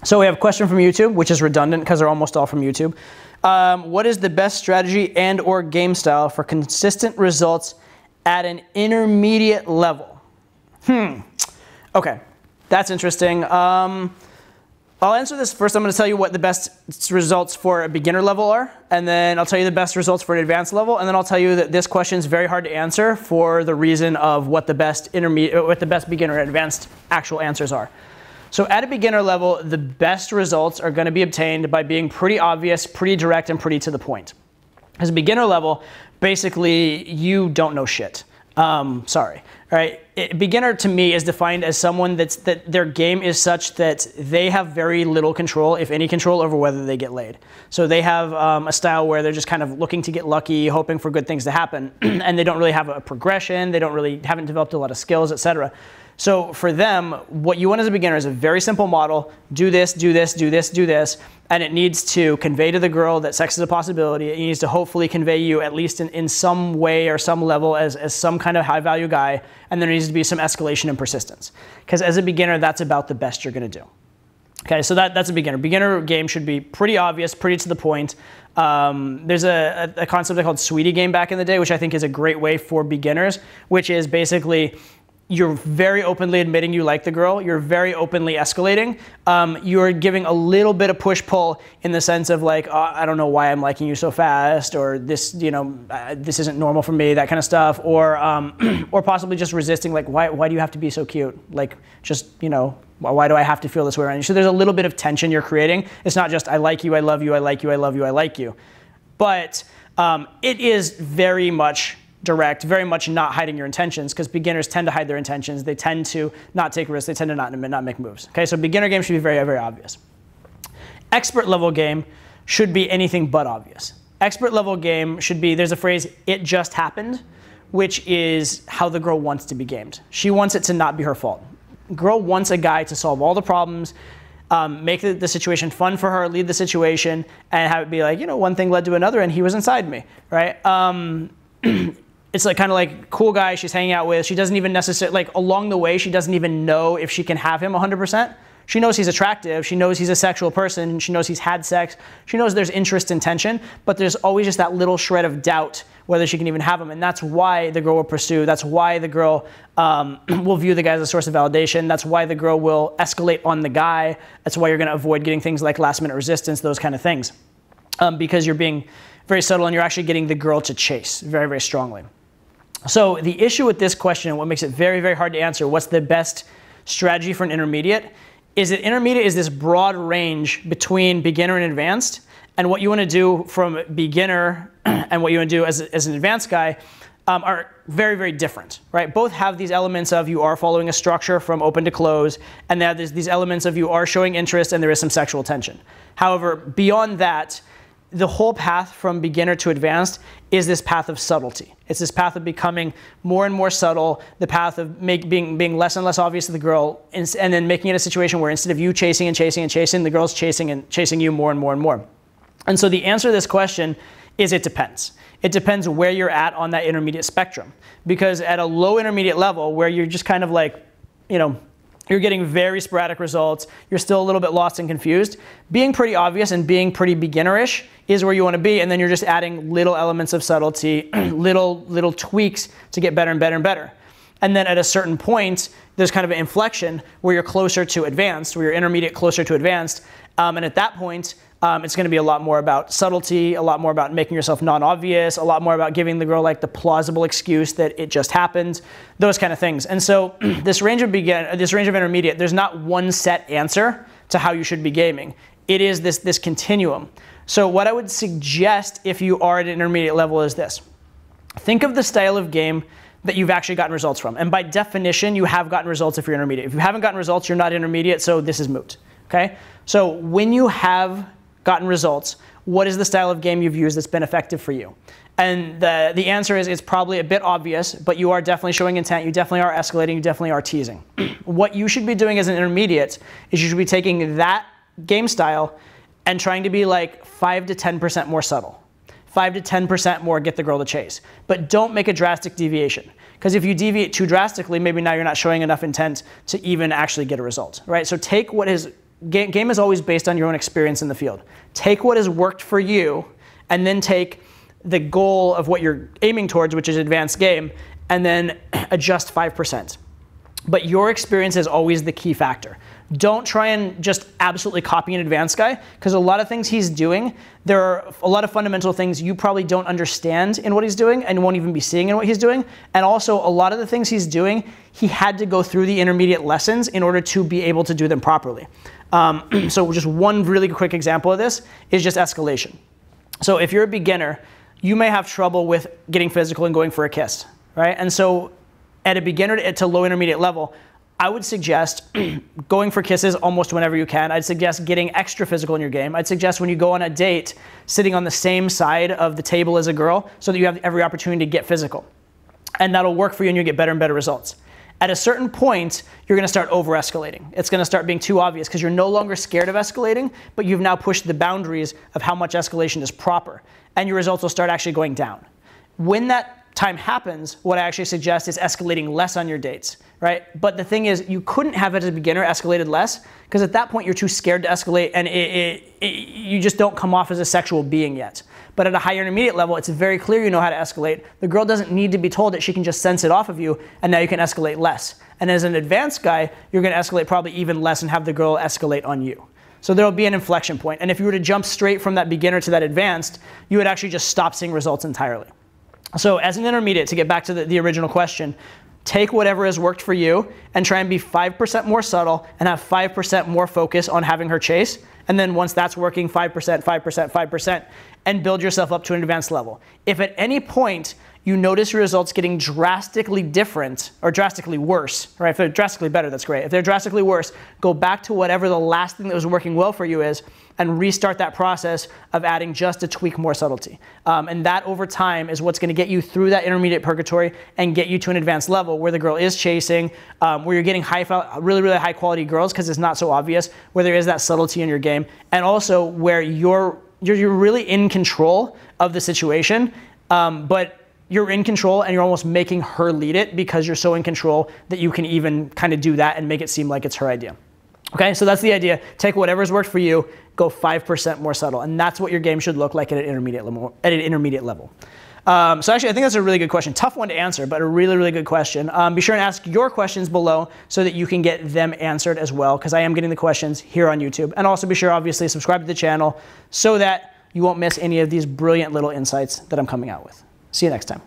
So we have a question from YouTube, which is redundant because they're almost all from YouTube. What is the best strategy and or game style for consistent results at an intermediate level? Okay, that's interesting. I'll answer this first. I'm going to tell you what the best results for a beginner level are, and then I'll tell you the best results for an advanced level, and then I'll tell you that this question is very hard to answer for the reason of what the best beginner and advanced actual answers are. So at a beginner level, the best results are going to be obtained by being pretty obvious, pretty direct, and pretty to the point. As a beginner level, basically, you don't know shit. Sorry. All right. Beginner to me is defined as someone that their game is such that they have very little control, if any control, over whether they get laid. So they have a style where they're just kind of looking to get lucky, hoping for good things to happen, and they don't really have a progression. They haven't developed a lot of skills, etc. So for them, what you want as a beginner is a very simple model. Do this, do this, do this, do this. And it needs to convey to the girl that sex is a possibility. It needs to hopefully convey you, at least in some way or some level, as some kind of high value guy. And there needs to be some escalation and persistence. Because as a beginner, that's about the best you're going to do. Okay, so that's a beginner. Beginner game should be pretty obvious, pretty to the point. There's a concept called sweetie game back in the day, which I think is a great way for beginners, which is basically you're very openly admitting you like the girl. You're very openly escalating. You're giving a little bit of push-pull in the sense of like, oh, I don't know why I'm liking you so fast, or this, this isn't normal for me, that kind of stuff, or or possibly just resisting, like, why do you have to be so cute? Like, just, why do I have to feel this way around you? So there's a little bit of tension you're creating. It's not just I like you, I love you, I like you, I love you, I like you. But it is very much direct, very much not hiding your intentions, because beginners tend to hide their intentions. They tend to not take risks. They tend to not make moves. Okay, so beginner game should be very, very obvious. Expert level game should be anything but obvious. Expert level game should be, there's a phrase, it just happened, which is how the girl wants to be gamed. She wants it to not be her fault. Girl wants a guy to solve all the problems, make the situation fun for her, lead the situation, and have it be like, one thing led to another and he was inside me, right? It's like kind of like cool guy she's hanging out with. She doesn't even necessarily, like along the way, she doesn't even know if she can have him 100%. She knows he's attractive. She knows he's a sexual person. She knows he's had sex. She knows there's interest and tension, but there's always just that little shred of doubt whether she can even have him. And that's why the girl will pursue. That's why the girl will view the guy as a source of validation. That's why the girl will escalate on the guy. That's why you're going to avoid getting things like last minute resistance, those kind of things. Because you're being very subtle and you're actually getting the girl to chase very, very strongly. So the issue with this question, and what makes it very, very hard to answer, what's the best strategy for an intermediate, is that intermediate is this broad range between beginner and advanced. And what you want to do from beginner and what you want to do as an advanced guy are very, very different, right? Both have these elements of you are following a structure from open to close, and then there's these elements of you are showing interest and there is some sexual tension. However, beyond that, the whole path from beginner to advanced is this path of subtlety. It's this path of becoming more and more subtle, the path of being less and less obvious to the girl, and then making it a situation where instead of you chasing and chasing and chasing, the girl's chasing and chasing you more and more and more. And so the answer to this question is it depends. It depends where you're at on that intermediate spectrum. Because at a low intermediate level where you're just kind of like, you're getting very sporadic results, you're still a little bit lost and confused, being pretty obvious and being pretty beginnerish is where you want to be, and then you're just adding little elements of subtlety, little tweaks to get better and better and better. And then at a certain point, there's kind of an inflection where you're closer to advanced, where you're intermediate closer to advanced, and at that point, it's going to be a lot more about subtlety, a lot more about making yourself non-obvious, a lot more about giving the girl like the plausible excuse that it just happened, those kind of things. And so this range of intermediate, there's not one set answer to how you should be gaming. It is this continuum. So what I would suggest if you are at an intermediate level is this. Think of the style of game that you've actually gotten results from. And by definition, you have gotten results if you're intermediate. If you haven't gotten results, you're not intermediate, so this is moot. Okay? So when you have gotten results, what is the style of game you've used that's been effective for you? And the answer is it's probably a bit obvious, but you are definitely showing intent, you definitely are escalating, you definitely are teasing. What you should be doing as an intermediate is you should be taking that game style and trying to be like 5 to 10% more subtle. 5 to 10% more get the girl to chase. But don't make a drastic deviation. Because if you deviate too drastically, maybe now you're not showing enough intent to even actually get a result, right? So take what has game is always based on your own experience in the field. Take what has worked for you, and then take the goal of what you're aiming towards, which is advanced game, and then adjust 5%. But your experience is always the key factor. Don't try and just absolutely copy an advanced guy, because a lot of things he's doing, there are a lot of fundamental things you probably don't understand in what he's doing and won't even be seeing in what he's doing. And also, a lot of the things he's doing, he had to go through the intermediate lessons in order to be able to do them properly. So just one really quick example of this is just escalation. So if you're a beginner, you may have trouble with getting physical and going for a kiss, right? And so at a beginner to low intermediate level, I would suggest going for kisses almost whenever you can. I'd suggest getting extra physical in your game. I'd suggest when you go on a date, sitting on the same side of the table as a girl so that you have every opportunity to get physical. And that'll work for you and you'll get better and better results. At a certain point, you're going to start over-escalating. It's going to start being too obvious because you're no longer scared of escalating, but you've now pushed the boundaries of how much escalation is proper. And your results will start actually going down. When that time happens, what I actually suggest is escalating less on your dates, right? But the thing is, you couldn't have it as a beginner escalated less, because at that point you're too scared to escalate and you just don't come off as a sexual being yet. But at a higher intermediate level, it's very clear you know how to escalate. The girl doesn't need to be told it. She can just sense it off of you, and now you can escalate less. And as an advanced guy, you're going to escalate probably even less and have the girl escalate on you. So there'll be an inflection point. And if you were to jump straight from that beginner to that advanced, you would actually just stop seeing results entirely. So as an intermediate, to get back to the original question, take whatever has worked for you and try and be 5% more subtle and have 5% more focus on having her chase. And then once that's working, 5%, 5%, 5%, and build yourself up to an advanced level. If at any point you notice your results getting drastically different or drastically worse, right? If they're drastically better, that's great. If they're drastically worse, go back to whatever the last thing that was working well for you is and restart that process of adding just a tweak more subtlety. And that over time is what's going to get you through that intermediate purgatory and get you to an advanced level where the girl is chasing, where you're getting really, really high quality girls because it's not so obvious, where there is that subtlety in your game, and also where you're really in control of the situation, but you're in control and you're almost making her lead it because you're so in control that you can even kind of do that and make it seem like it's her idea. Okay, so that's the idea. Take whatever's worked for you, go 5% more subtle, and that's what your game should look like at an intermediate level. So actually, I think that's a really good question. Tough one to answer, but a really, really good question. Be sure and ask your questions below so that you can get them answered as well, because I am getting the questions here on YouTube. And also be sure, obviously, subscribe to the channel so that you won't miss any of these brilliant little insights that I'm coming out with. See you next time.